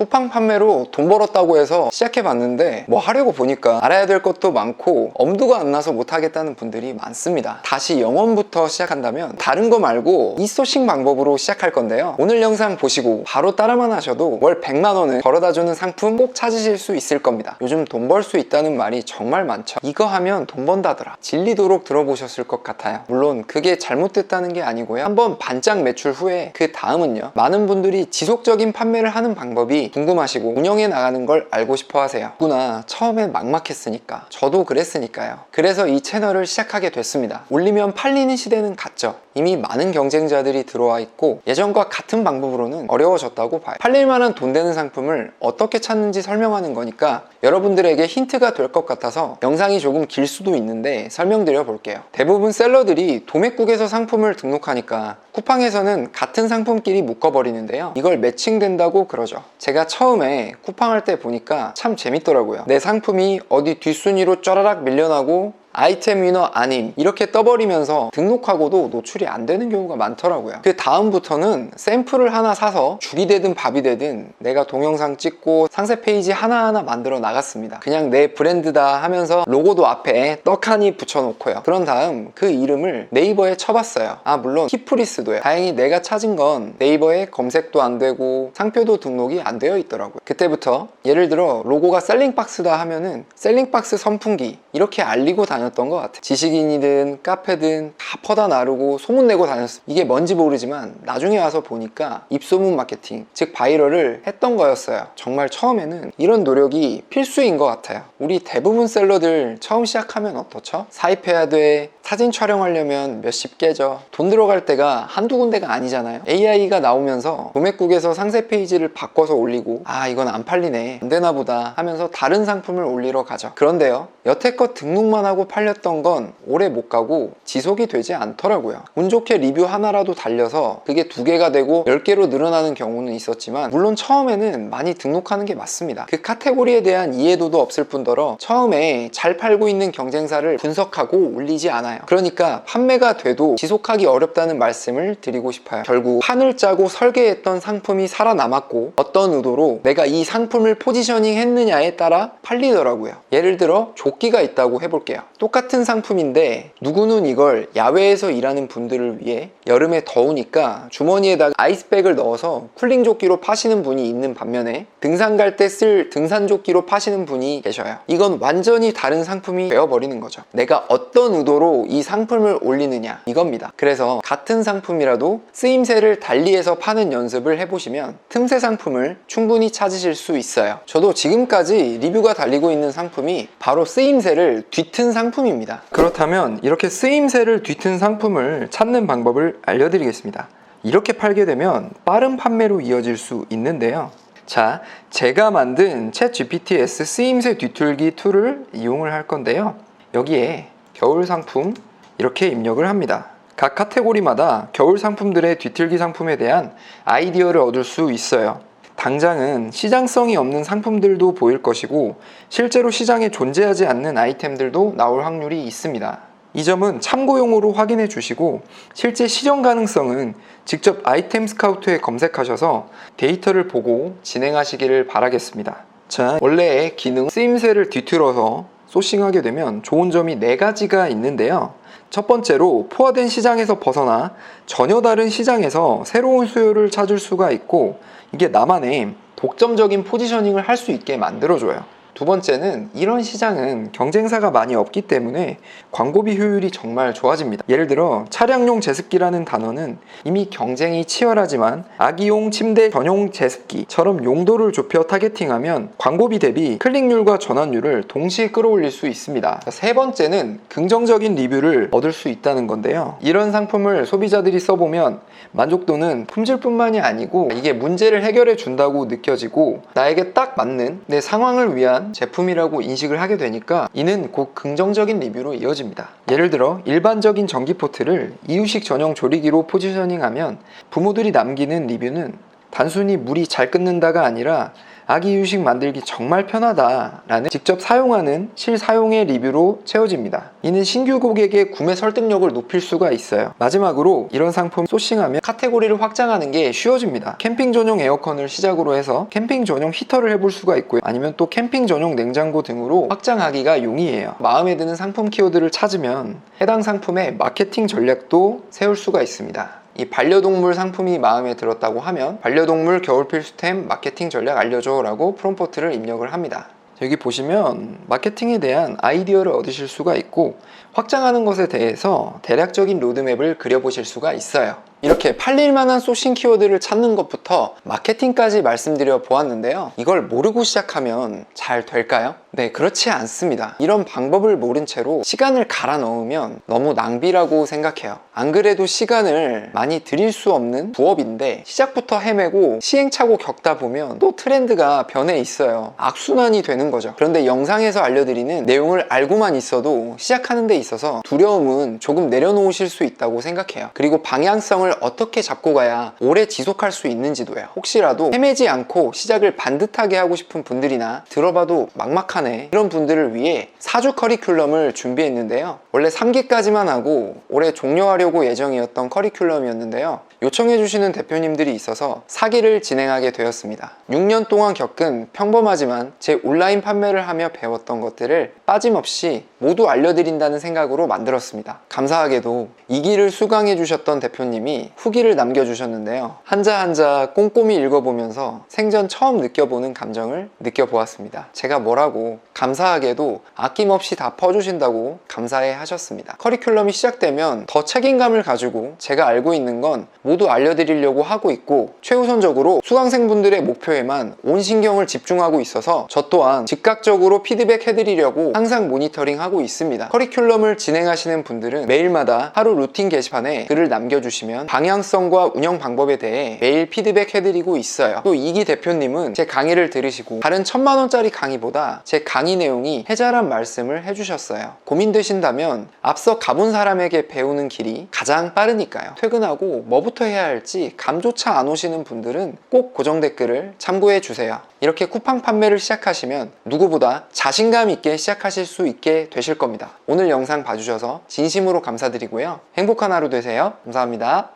쿠팡 판매로 돈 벌었다고 해서 시작해봤는데 뭐 하려고 보니까 알아야 될 것도 많고 엄두가 안 나서 못하겠다는 분들이 많습니다. 다시 영원부터 시작한다면 다른 거 말고 이소싱 방법으로 시작할 건데요. 오늘 영상 보시고 바로 따라만 하셔도 월 100만 원을 벌어다주는 상품 꼭 찾으실 수 있을 겁니다. 요즘 돈 벌 수 있다는 말이 정말 많죠. 이거 하면 돈 번다더라. 질리도록 들어보셨을 것 같아요. 물론 그게 잘못됐다는 게 아니고요. 한번 반짝 매출 후에 그 다음은요, 많은 분들이 지속적인 판매를 하는 방법이 궁금하시고 운영해 나가는 걸 알고 싶어 하세요. 누구나 처음엔 막막했으니까, 저도 그랬으니까요. 그래서 이 채널을 시작하게 됐습니다. 올리면 팔리는 시대는 갔죠. 이미 많은 경쟁자들이 들어와 있고 예전과 같은 방법으로는 어려워졌다고 봐요. 팔릴만한 돈 되는 상품을 어떻게 찾는지 설명하는 거니까 여러분들에게 힌트가 될 것 같아서 영상이 조금 길 수도 있는데 설명드려 볼게요. 대부분 셀러들이 도매국에서 상품을 등록하니까 쿠팡에서는 같은 상품끼리 묶어버리는데요, 이걸 매칭된다고 그러죠. 제가 처음에 쿠팡할 때 보니까 참 재밌더라고요. 내 상품이 어디 뒷순위로 쫘라락 밀려나고 아이템 위너 아님 이렇게 떠버리면서 등록하고도 노출이 안 되는 경우가 많더라고요. 그 다음부터는 샘플을 하나 사서 죽이 되든 밥이 되든 내가 동영상 찍고 상세 페이지 하나하나 만들어 나갔습니다. 그냥 내 브랜드다 하면서 로고도 앞에 떡하니 붙여놓고요. 그런 다음 그 이름을 네이버에 쳐봤어요. 물론 키프리스도요. 다행히 내가 찾은 건 네이버에 검색도 안 되고 상표도 등록이 안 되어 있더라고요. 그때부터 예를 들어 로고가 셀링박스다 하면은 셀링박스 선풍기 이렇게 알리고 다녔던 것 같아요. 지식인이든 카페든 다 퍼다 나르고 소문내고 다녔어요. 이게 뭔지 모르지만 나중에 와서 보니까 입소문 마케팅, 즉 바이럴을 했던 거였어요. 정말 처음에는 이런 노력이 필수인 것 같아요. 우리 대부분 셀러들 처음 시작하면 어떻죠? 사입해야 돼, 사진 촬영하려면 몇십 개죠. 돈 들어갈 때가 한두 군데가 아니잖아요. AI가 나오면서 도매국에서 상세 페이지를 바꿔서 올리고 이건 안 팔리네, 안 되나 보다 하면서 다른 상품을 올리러 가죠. 그런데요, 여태껏 등록만 하고 팔렸던 건 오래 못 가고 지속이 되지 않더라고요. 운 좋게 리뷰 하나라도 달려서 그게 2개가 되고 10개로 늘어나는 경우는 있었지만, 물론 처음에는 많이 등록하는 게 맞습니다. 그 카테고리에 대한 이해도도 없을 뿐더러 처음에 잘 팔고 있는 경쟁사를 분석하고 올리지 않아요. 그러니까 판매가 돼도 지속하기 어렵다는 말씀을 드리고 싶어요. 결국 판을 짜고 설계했던 상품이 살아남았고 어떤 의도로 내가 이 상품을 포지셔닝 했느냐에 따라 팔리더라고요. 예를 들어 조끼가 있다고 해볼게요. 똑같은 상품인데 누구는 이걸 야외에서 일하는 분들을 위해 여름에 더우니까 주머니에다가 아이스백을 넣어서 쿨링 조끼로 파시는 분이 있는 반면에 등산 갈 때 쓸 등산 조끼로 파시는 분이 계셔요. 이건 완전히 다른 상품이 되어버리는 거죠. 내가 어떤 의도로 이 상품을 올리느냐, 이겁니다. 그래서 같은 상품이라도 쓰임새를 달리해서 파는 연습을 해보시면 틈새 상품을 충분히 찾으실 수 있어요. 저도 지금까지 리뷰가 달리고 있는 상품이 바로 쓰임새를 뒤튼 상품입니다. 그렇다면 이렇게 쓰임새를 뒤튼 상품을 찾는 방법을 알려드리겠습니다. 이렇게 팔게 되면 빠른 판매로 이어질 수 있는데요. 자, 제가 만든 챗GPTS 쓰임새 뒤틀기 툴을 이용을 할 건데요. 여기에 겨울 상품 이렇게 입력을 합니다. 각 카테고리마다 겨울 상품들의 뒤틀기 상품에 대한 아이디어를 얻을 수 있어요. 당장은 시장성이 없는 상품들도 보일 것이고 실제로 시장에 존재하지 않는 아이템들도 나올 확률이 있습니다. 이 점은 참고용으로 확인해 주시고 실제 실현 가능성은 직접 아이템 스카우트에 검색하셔서 데이터를 보고 진행하시기를 바라겠습니다. 자, 원래의 기능 쓰임새를 뒤틀어서 소싱하게 되면 좋은 점이 4가지가 있는데요. 첫 번째로 포화된 시장에서 벗어나 전혀 다른 시장에서 새로운 수요를 찾을 수가 있고 이게 나만의 독점적인 포지셔닝을 할 수 있게 만들어줘요. 두 번째는 이런 시장은 경쟁사가 많이 없기 때문에 광고비 효율이 정말 좋아집니다. 예를 들어 차량용 제습기라는 단어는 이미 경쟁이 치열하지만 아기용 침대 전용 제습기처럼 용도를 좁혀 타겟팅하면 광고비 대비 클릭률과 전환율을 동시에 끌어올릴 수 있습니다. 세 번째는 긍정적인 리뷰를 얻을 수 있다는 건데요. 이런 상품을 소비자들이 써보면 만족도는 품질뿐만이 아니고 이게 문제를 해결해 준다고 느껴지고 나에게 딱 맞는 내 상황을 위한 제품이라고 인식을 하게 되니까 이는 곧 긍정적인 리뷰로 이어집니다. 예를 들어 일반적인 전기포트를 이유식 전용 조리기로 포지셔닝하면 부모들이 남기는 리뷰는 단순히 물이 잘 끓는다가 아니라 아기 유식 만들기 정말 편하다라는 직접 사용하는 실사용의 리뷰로 채워집니다. 이는 신규 고객의 구매 설득력을 높일 수가 있어요. 마지막으로 이런 상품 소싱하면 카테고리를 확장하는 게 쉬워집니다. 캠핑 전용 에어컨을 시작으로 해서 캠핑 전용 히터를 해볼 수가 있고요. 아니면 또 캠핑 전용 냉장고 등으로 확장하기가 용이해요. 마음에 드는 상품 키워드를 찾으면 해당 상품의 마케팅 전략도 세울 수가 있습니다. 이 반려동물 상품이 마음에 들었다고 하면 반려동물 겨울 필수템 마케팅 전략 알려줘 라고 프롬프트를 입력을 합니다. 여기 보시면 마케팅에 대한 아이디어를 얻으실 수가 있고 확장하는 것에 대해서 대략적인 로드맵을 그려보실 수가 있어요. 이렇게 팔릴 만한 소싱 키워드를 찾는 것부터 마케팅까지 말씀드려 보았는데요. 이걸 모르고 시작하면 잘 될까요? 네, 그렇지 않습니다. 이런 방법을 모른 채로 시간을 갈아 넣으면 너무 낭비라고 생각해요. 안 그래도 시간을 많이 들일 수 없는 부업인데 시작부터 헤매고 시행착오 겪다 보면 또 트렌드가 변해 있어요. 악순환이 되는 거죠. 그런데 영상에서 알려드리는 내용을 알고만 있어도 시작하는 데 있어서 두려움은 조금 내려놓으실 수 있다고 생각해요. 그리고 방향성을 어떻게 잡고 가야 오래 지속할 수 있는지도요. 혹시라도 헤매지 않고 시작을 반듯하게 하고 싶은 분들이나 들어봐도 막막하네 이런 분들을 위해 4주 커리큘럼을 준비했는데요. 원래 3기까지만 하고 올해 종료하려고 예정이었던 커리큘럼이었는데요. 요청해주시는 대표님들이 있어서 4기를 진행하게 되었습니다. 6년 동안 겪은 평범하지만 제 온라인 판매를 하며 배웠던 것들을 빠짐없이 모두 알려드린다는 생각으로 만들었습니다. 감사하게도 2기를 수강해주셨던 대표님이 후기를 남겨주셨는데요. 한자 한자 꼼꼼히 읽어보면서 생전 처음 느껴보는 감정을 느껴보았습니다. 제가 뭐라고 감사하게도 아낌없이 다 퍼주신다고 감사해 하셨습니다. 커리큘럼이 시작되면 더 책임감을 가지고 제가 알고 있는 건 모두 알려드리려고 하고 있고 최우선적으로 수강생분들의 목표에만 온 신경을 집중하고 있어서 저 또한 즉각적으로 피드백 해드리려고 항상 모니터링하고 있습니다. 커리큘럼을 진행하시는 분들은 매일마다 하루 루틴 게시판에 글을 남겨주시면 방향성과 운영 방법에 대해 매일 피드백 해드리고 있어요. 또 이기 대표님은 제 강의를 들으시고 다른 1000만원짜리 강의보다 제 강의 내용이 해자란 말씀을 해주셨어요. 고민되신다면 앞서 가본 사람에게 배우는 길이 가장 빠르니까요. 퇴근하고 뭐부터 해야 할지 감조차 안 오시는 분들은 꼭 고정 댓글을 참고해 주세요. 이렇게 쿠팡 판매를 시작하시면 누구보다 자신감 있게 시작하실 수 있게 되실 겁니다. 오늘 영상 봐주셔서 진심으로 감사드리고요. 행복한 하루 되세요. 감사합니다.